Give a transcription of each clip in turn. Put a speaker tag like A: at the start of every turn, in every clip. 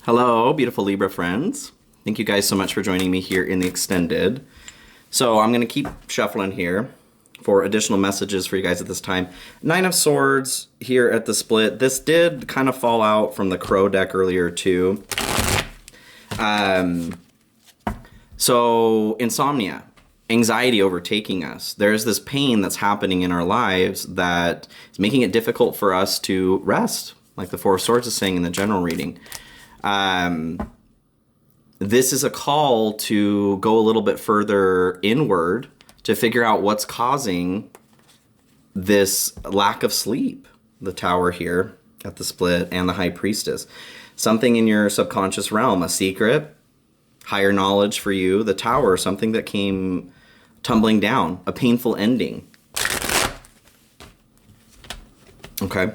A: Hello, beautiful Libra friends. Thank you guys so much for joining me here in the extended. So I'm going to keep shuffling here for additional messages for you guys at this time. Nine of Swords here at the split. This did kind of fall out from the Crow deck earlier too. So insomnia, anxiety overtaking us. There's this pain that's happening in our lives that is making it difficult for us to rest, like the Four of Swords is saying in the general reading. This is a call to go a little bit further inward to figure out what's causing this lack of sleep. The Tower here at the split and the High Priestess. Something in your subconscious realm, a secret, higher knowledge for you. The Tower, something that came tumbling down, a painful ending. Okay.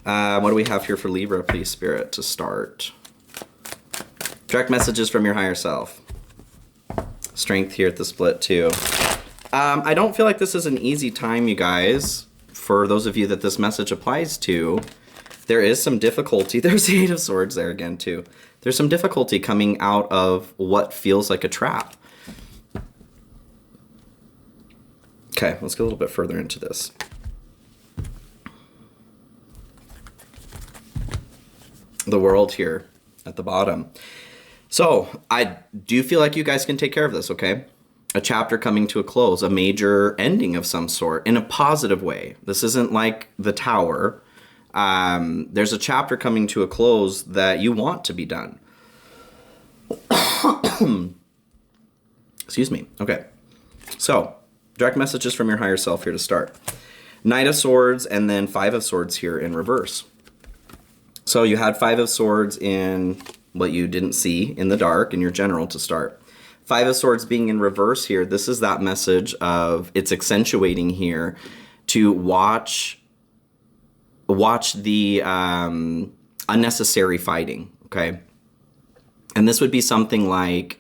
A: What do we have here for Libra, please, Spirit, to start? Direct messages from your higher self. Strength here at the split, too. I don't feel like this is an easy time, you guys. For those of you that this message applies to, there is some difficulty. There's the Eight of Swords there again, too. There's some difficulty coming out of what feels like a trap. Okay, let's get a little bit further into this. The World here at the bottom. So I do feel like you guys can take care of this, okay? A chapter coming to a close, a major ending of some sort in a positive way. This isn't like the Tower. There's a chapter coming to a close that you want to be done. Excuse me. Okay. So direct messages from your higher self here to start. Knight of Swords and then Five of Swords here in reverse. So you had Five of Swords in what you didn't see in the dark in your general to start. Five of Swords being in reverse here, this is that message of it's accentuating here to watch the unnecessary fighting, okay? And this would be something like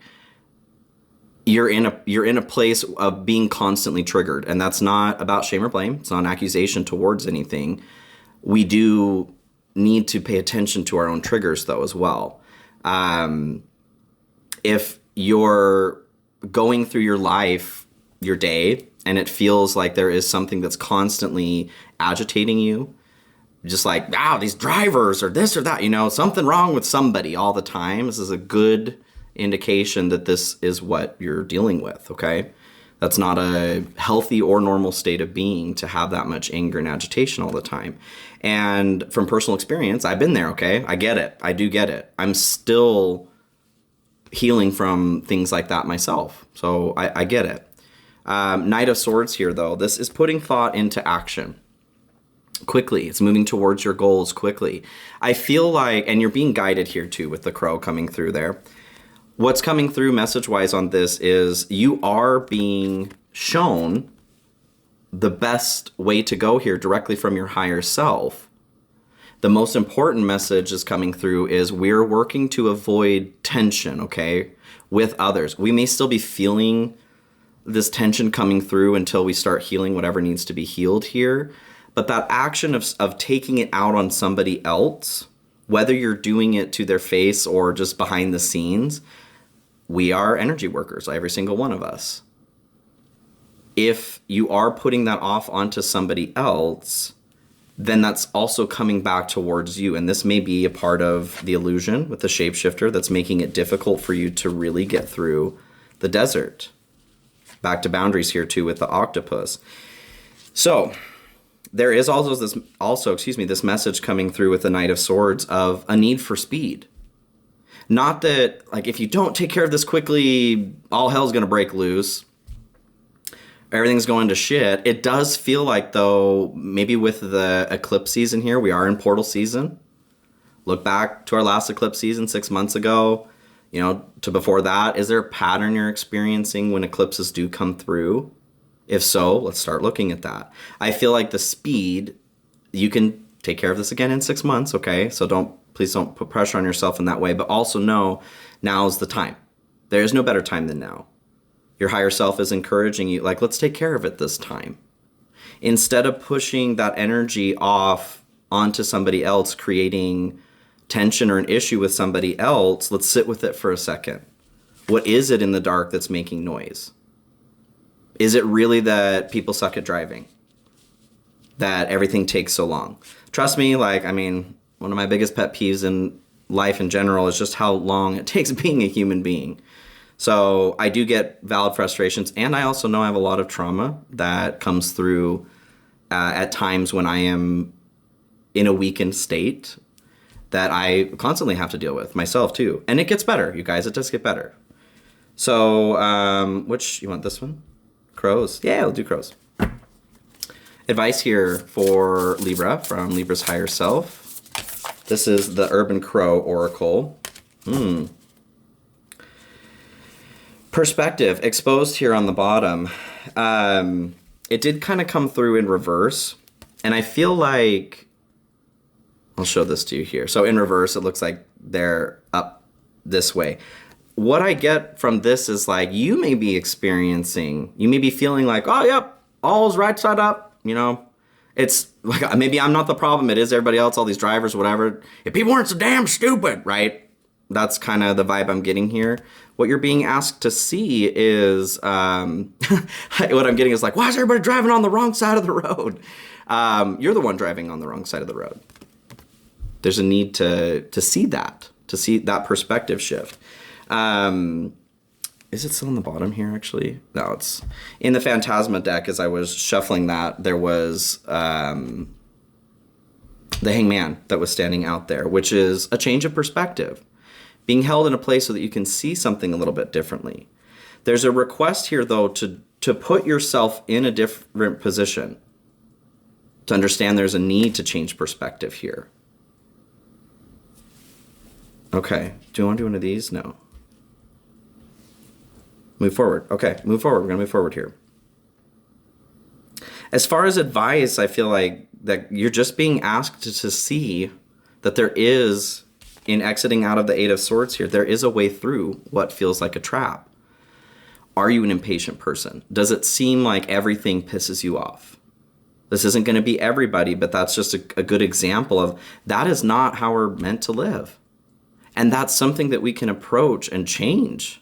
A: you're in a place of being constantly triggered, and that's not about shame or blame. It's not an accusation towards anything. We do need to pay attention to our own triggers though as well. If you're going through your life, your day, and it feels like there is something that's constantly agitating you, just like, wow, these drivers or this or that, you know, something wrong with somebody all the time. This is a good indication that this is what you're dealing with, okay? That's not a healthy or normal state of being to have that much anger and agitation all the time. And from personal experience, I've been there, okay? I get it. I do get it. I'm still healing from things like that myself. So I get it. Knight of Swords here, though. This is putting thought into action quickly. It's moving towards your goals quickly. I feel like, and you're being guided here, too, with the Crow coming through there. What's coming through message-wise on this is you are being shown the best way to go here directly from your higher self. The most important message is coming through is we're working to avoid tension, okay, with others. We may still be feeling this tension coming through until we start healing whatever needs to be healed here. But that action of taking it out on somebody else, whether you're doing it to their face or just behind the scenes, we are energy workers, every single one of us. If you are putting that off onto somebody else, then that's also coming back towards you. And this may be a part of the illusion with the shapeshifter that's making it difficult for you to really get through the desert. Back to boundaries here too with the octopus. So there is also this message coming through with the Knight of Swords of a need for speed. Not that, like, if you don't take care of this quickly, all hell's going to break loose. Everything's going to shit. It does feel like, though, maybe with the eclipse season here, we are in portal season. Look back to our last eclipse season 6 months ago, you know, to before that. Is there a pattern you're experiencing when eclipses do come through? If so, let's start looking at that. I feel like the speed, you can take care of this again in 6 months, okay? So please don't put pressure on yourself in that way, but also know now's the time. There is no better time than now. Your higher self is encouraging you, like, let's take care of it this time. Instead of pushing that energy off onto somebody else, creating tension or an issue with somebody else, let's sit with it for a second. What is it in the dark that's making noise? Is it really that people suck at driving? That everything takes so long? Trust me, like, I mean, one of my biggest pet peeves in life in general is just how long it takes being a human being. So I do get valid frustrations, and I also know I have a lot of trauma that comes through at times when I am in a weakened state that I constantly have to deal with myself too. And it gets better, you guys. It does get better. So, which, you want this one? Crows? Yeah, I'll do crows. Advice here for Libra from Libra's higher self. This is the Urban Crow Oracle. Perspective exposed here on the bottom. It did kind of come through in reverse. And I feel like, I'll show this to you here. So in reverse, it looks like they're up this way. What I get from this is like, you may be feeling like, oh, yep, all's right side up. You know, it's like, maybe I'm not the problem. It is everybody else, all these drivers, whatever. If people weren't so damn stupid, right? That's kind of the vibe I'm getting here. What you're being asked to see is, what I'm getting is like, why is everybody driving on the wrong side of the road? You're the one driving on the wrong side of the road. There's a need to see that perspective shift. Is it still on the bottom here, actually? No, it's in the Phantasma deck. As I was shuffling that, there was the Hangman that was standing out there, which is a change of perspective. Being held in a place so that you can see something a little bit differently. There's a request here, though, to put yourself in a different position. To understand there's a need to change perspective here. Okay, do you want to do one of these? No. Move forward. Okay, move forward. We're going to move forward here. As far as advice, I feel like that you're just being asked to see that there is, in exiting out of the Eight of Swords here, there is a way through what feels like a trap. Are you an impatient person? Does it seem like everything pisses you off? This isn't going to be everybody, but that's just a good example of that is not how we're meant to live. And that's something that we can approach and change.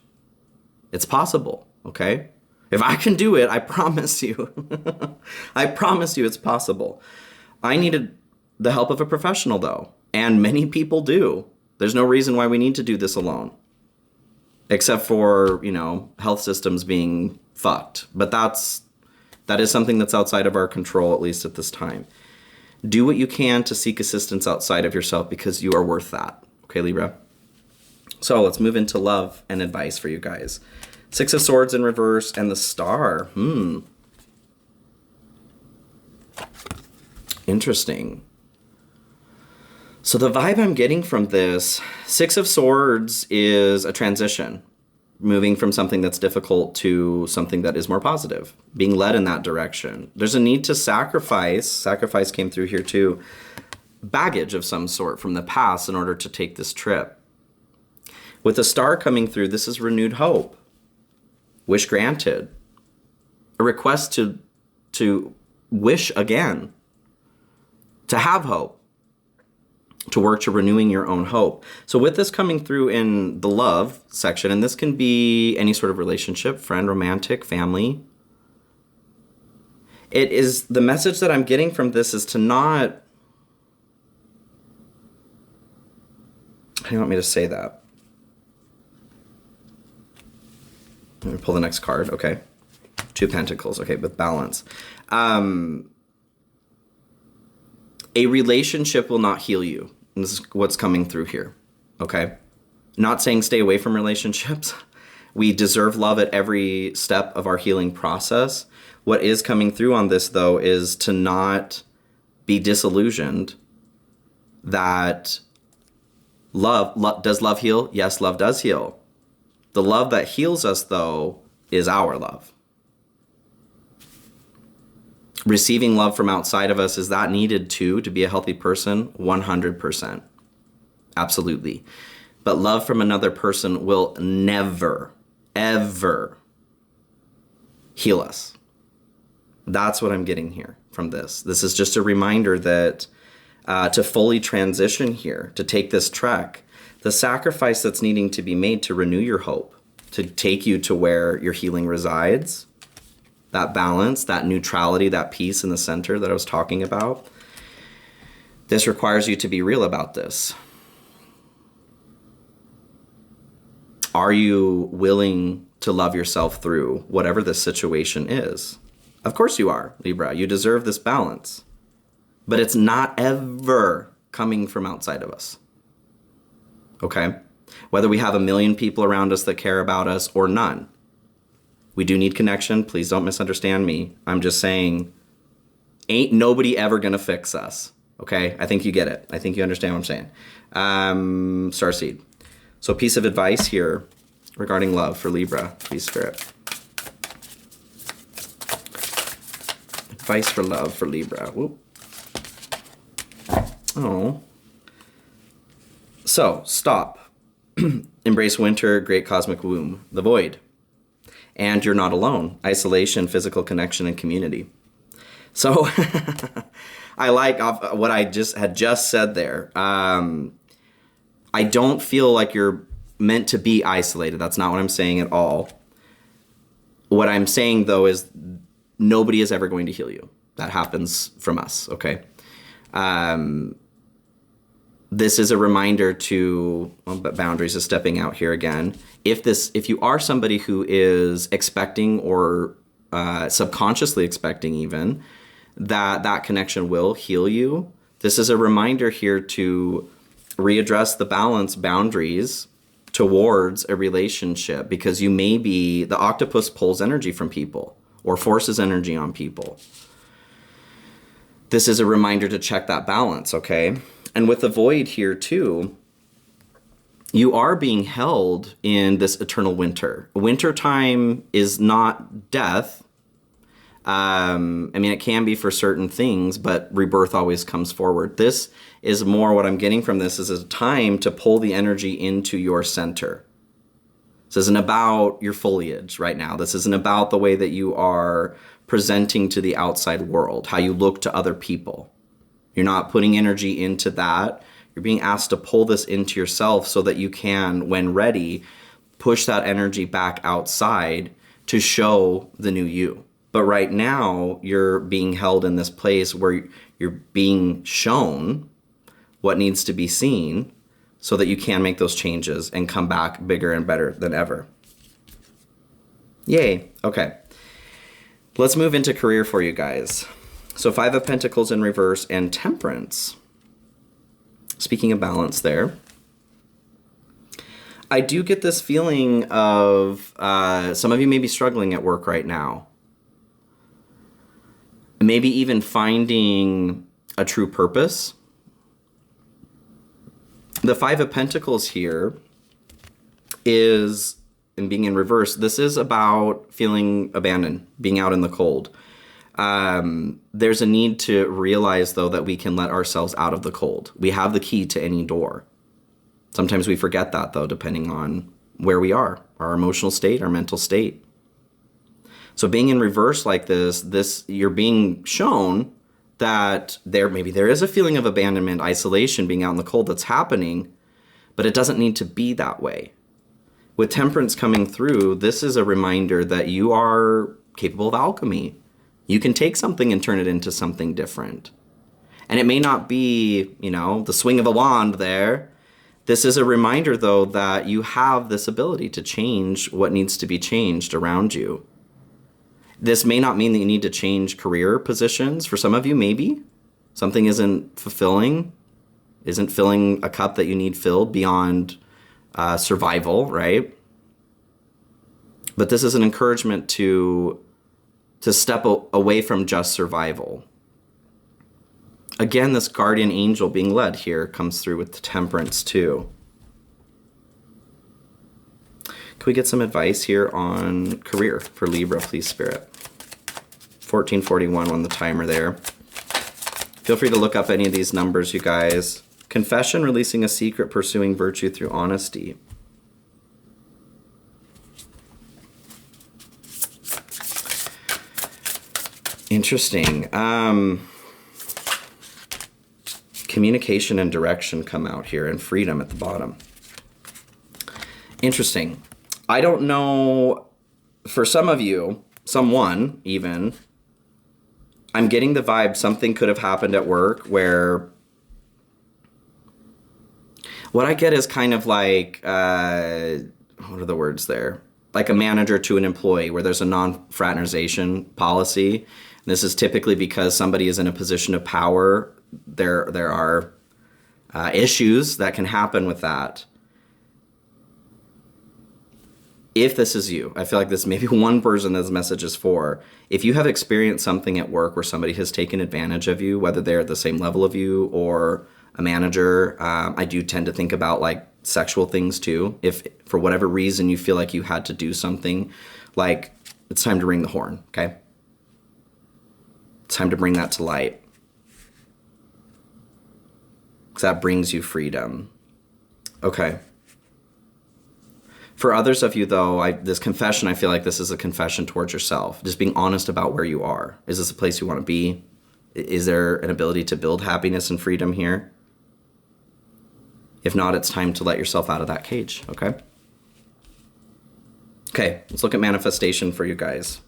A: It's possible, okay? If I can do it, I promise you. I promise you it's possible. I needed the help of a professional, though. And many people do. There's no reason why we need to do this alone. Except for, health systems being fucked. But that is something that's outside of our control, at least at this time. Do what you can to seek assistance outside of yourself because you are worth that. Okay, Libra? So let's move into love and advice for you guys. Six of Swords in reverse and the Star. Interesting. So the vibe I'm getting from this, Six of Swords is a transition. Moving from something that's difficult to something that is more positive. Being led in that direction. There's a need to sacrifice. Sacrifice came through here too. Baggage of some sort from the past in order to take this trip. With the Star coming through, this is renewed hope. Wish granted. A request to wish again. To have hope. To work to renewing your own hope. So with this coming through in the love section, and this can be any sort of relationship, friend, romantic, family. It is, the message that I'm getting from this is to not, how do you want me to say that? Let me pull the next card. Okay. Two Pentacles. Okay, with balance. A relationship will not heal you. And this is what's coming through here. Okay. Not saying stay away from relationships. We deserve love at every step of our healing process. What is coming through on this, though, is to not be disillusioned that does love heal? Yes, love does heal. The love that heals us, though, is our love. Receiving love from outside of us, is that needed too to be a healthy person? 100%. Absolutely. But love from another person will never, ever heal us. That's what I'm getting here from this. This is just a reminder that to fully transition here, to take this trek, the sacrifice that's needing to be made to renew your hope, to take you to where your healing resides, that balance, that neutrality, that peace in the center that I was talking about. This requires you to be real about this. Are you willing to love yourself through whatever this situation is? Of course you are, Libra. You deserve this balance. But it's not ever coming from outside of us. Okay? Whether we have a million people around us that care about us or none. We do need connection. Please don't misunderstand me. I'm just saying, ain't nobody ever gonna fix us. Okay? I think you get it. I think you understand what I'm saying. Starseed. So piece of advice here regarding love for Libra, please, Spirit. Advice for love for Libra. Whoop. Oh. So, stop. Embrace winter, great cosmic womb, the void. And you're not alone. Isolation, physical connection, and community. So, I like what I had just said there. I don't feel like you're meant to be isolated. That's not what I'm saying at all. What I'm saying, though, is nobody is ever going to heal you. That happens from us, okay? This is a reminder to, but boundaries is stepping out here again. If you are somebody who is expecting or subconsciously expecting even that connection will heal you, this is a reminder here to readdress the balance boundaries towards a relationship, because you may be, the octopus pulls energy from people or forces energy on people. This is a reminder to check that balance, okay? And with the void here too, you are being held in this eternal winter. Winter time is not death. I mean, it can be for certain things, but rebirth always comes forward. This is more what I'm getting from this is a time to pull the energy into your center. This isn't about your foliage right now. This isn't about the way that you are presenting to the outside world, how you look to other people. You're not putting energy into that. You're being asked to pull this into yourself so that you can, when ready, push that energy back outside to show the new you. But right now, you're being held in this place where you're being shown what needs to be seen so that you can make those changes and come back bigger and better than ever. Yay. Okay. Let's move into career for you guys. So 5 of Pentacles in reverse and Temperance. Speaking of balance there, I do get this feeling of some of you may be struggling at work right now. Maybe even finding a true purpose. The 5 of Pentacles here is, and being in reverse, this is about feeling abandoned, being out in the cold. There's a need to realize, though, that we can let ourselves out of the cold. We have the key to any door. Sometimes we forget that, though, depending on where we are, our emotional state, our mental state. So being in reverse like this, you're being shown that maybe there is a feeling of abandonment, isolation, being out in the cold that's happening, but it doesn't need to be that way. With Temperance coming through, this is a reminder that you are capable of alchemy. You can take something and turn it into something different. And it may not be, the swing of a wand there. This is a reminder, though, that you have this ability to change what needs to be changed around you. This may not mean that you need to change career positions. For some of you, maybe. Something isn't filling a cup that you need filled beyond survival, right? But this is an encouragement to step away from just survival. Again, this guardian angel being led here comes through with the Temperance too. Can we get some advice here on career for Libra, please, Spirit? 1441 on the timer there. Feel free to look up any of these numbers, you guys. Confession, releasing a secret, pursuing virtue through honesty. Interesting. communication and direction come out here, and freedom at the bottom. Interesting. I don't know, for some of you, someone even, I'm getting the vibe something could have happened at work where what I get is kind of like, what are the words there? Like a manager to an employee where there's a non-fraternization policy. This is typically because somebody is in a position of power. There are issues that can happen with that. If this is you, I feel like this may be one person this message is for. If you have experienced something at work where somebody has taken advantage of you, whether they're at the same level of you or a manager, I do tend to think about like sexual things too. If for whatever reason you feel like you had to do something, like it's time to ring the horn, okay? It's time to bring that to light. Because that brings you freedom. Okay. For others of you, though, this confession, I feel like this is a confession towards yourself. Just being honest about where you are. Is this a place you want to be? Is there an ability to build happiness and freedom here? If not, it's time to let yourself out of that cage, okay? Okay, let's look at manifestation for you guys.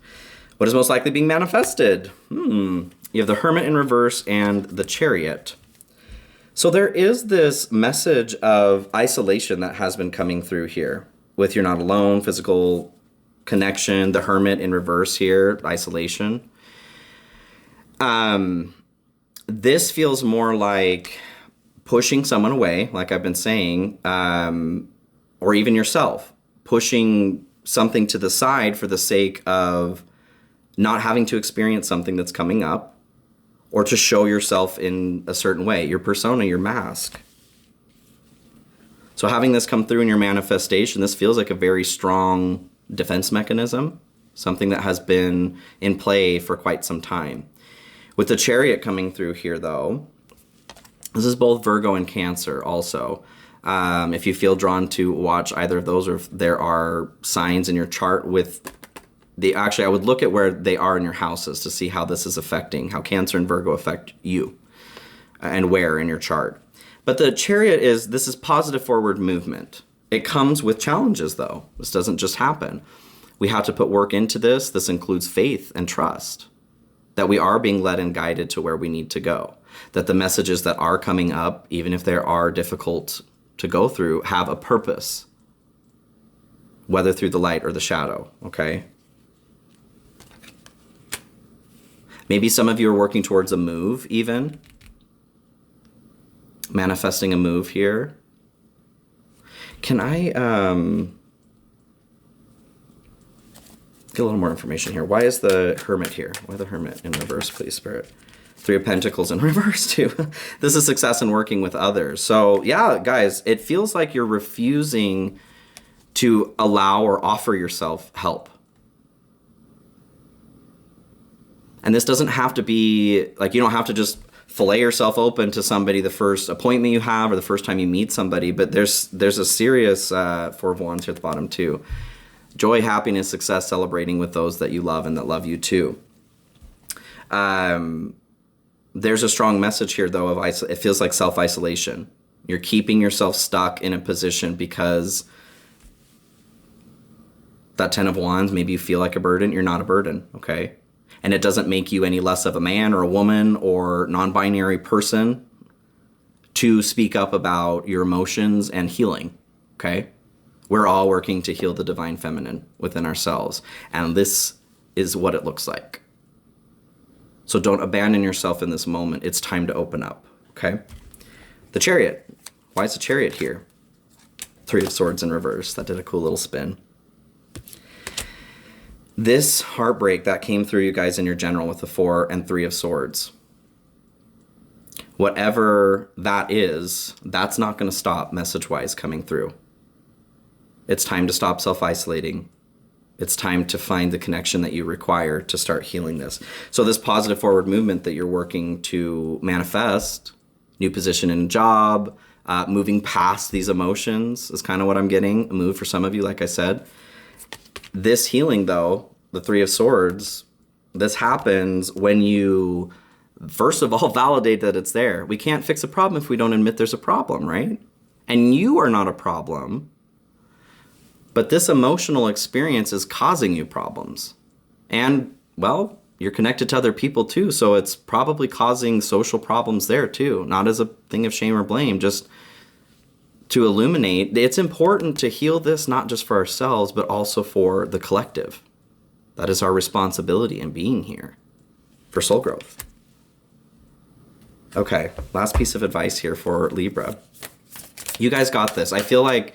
A: What is most likely being manifested? You have the Hermit in reverse and the Chariot. So there is this message of isolation that has been coming through here. With you're not alone, physical connection, the Hermit in reverse here, isolation. This feels more like pushing someone away, like I've been saying, or even yourself, pushing something to the side for the sake of not having to experience something that's coming up, or to show yourself in a certain way, your persona, your mask. So having this come through in your manifestation, this feels like a very strong defense mechanism, something that has been in play for quite some time. With the Chariot coming through here, though, this is both Virgo and Cancer also. If you feel drawn to watch either of those, or if there are signs in your chart with actually, I would look at where they are in your houses to see how this is affecting, how Cancer and Virgo affect you, and where in your chart. But the Chariot this is positive forward movement. It comes with challenges, though. This doesn't just happen. We have to put work into this. This includes faith and trust that we are being led and guided to where we need to go. That the messages that are coming up, even if they are difficult to go through, have a purpose, whether through the light or the shadow, okay? Maybe some of you are working towards a move, even. Manifesting a move here. Can I get a little more information here? Why is the Hermit here? Why the Hermit in reverse, please, Spirit? Three of Pentacles in reverse, too. This is success in working with others. So, yeah, guys, it feels like you're refusing to allow or offer yourself help. And this doesn't have to be, like, you don't have to just fillet yourself open to somebody the first appointment you have or the first time you meet somebody, but there's a serious Four of Wands here at the bottom too. Joy, happiness, success, celebrating with those that you love and that love you too. There's a strong message here though of it feels like self-isolation. You're keeping yourself stuck in a position because that Ten of Wands, maybe you feel like a burden. You're not a burden, okay? And it doesn't make you any less of a man or a woman or non-binary person to speak up about your emotions and healing, okay? We're all working to heal the divine feminine within ourselves. And this is what it looks like. So don't abandon yourself in this moment. It's time to open up, okay? The Chariot. Why is the Chariot here? Three of Swords in reverse. That did a cool little spin. This heartbreak that came through you guys in your general with the 4 and 3 of Swords. Whatever that is, that's not going to stop message-wise coming through. It's time to stop self-isolating. It's time to find the connection that you require to start healing this. So this positive forward movement that you're working to manifest, new position in a job, moving past these emotions is kind of what I'm getting. A move for some of you, like I said. This healing, though, the 3 of Swords, this happens when you First of all, validate that it's there. We can't fix a problem if we don't admit there's a problem, right? And you are not a problem, but this emotional experience is causing you problems. And, well, you're connected to other people too, so it's probably causing social problems there too. Not as a thing of shame or blame, just to illuminate. It's important to heal this, not just for ourselves, but also for the collective. That is our responsibility in being here for soul growth. Okay, last piece of advice here for Libra. You guys got this. I feel like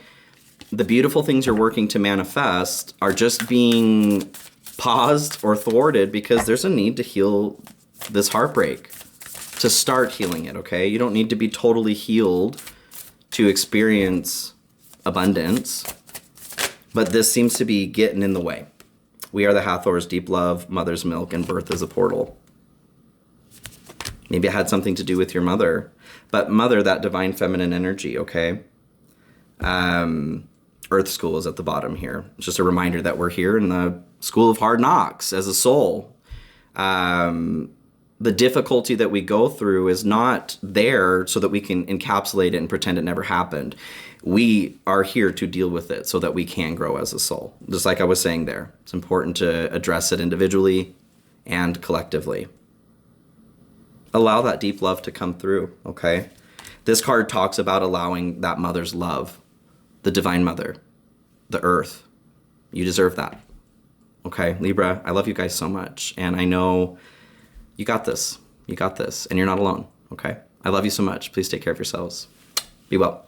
A: the beautiful things you're working to manifest are just being paused or thwarted because there's a need to heal this heartbreak, to start healing it, okay? You don't need to be totally healed to experience abundance, but this seems to be getting in the way. We are the Hathors, deep love, mother's milk, and birth is a portal. Maybe it had something to do with your mother, but mother, that divine feminine energy, okay? Earth school is at the bottom here. It's just a reminder that we're here in the school of hard knocks as a soul. The difficulty that we go through is not there so that we can encapsulate it and pretend it never happened. We are here to deal with it so that we can grow as a soul. Just like I was saying there, it's important to address it individually and collectively. Allow that deep love to come through, okay? This card talks about allowing that mother's love, the divine mother, the earth. You deserve that, okay? Libra, I love you guys so much, and I know you got this. You got this, and you're not alone, okay? I love you so much. Please take care of yourselves. Be well.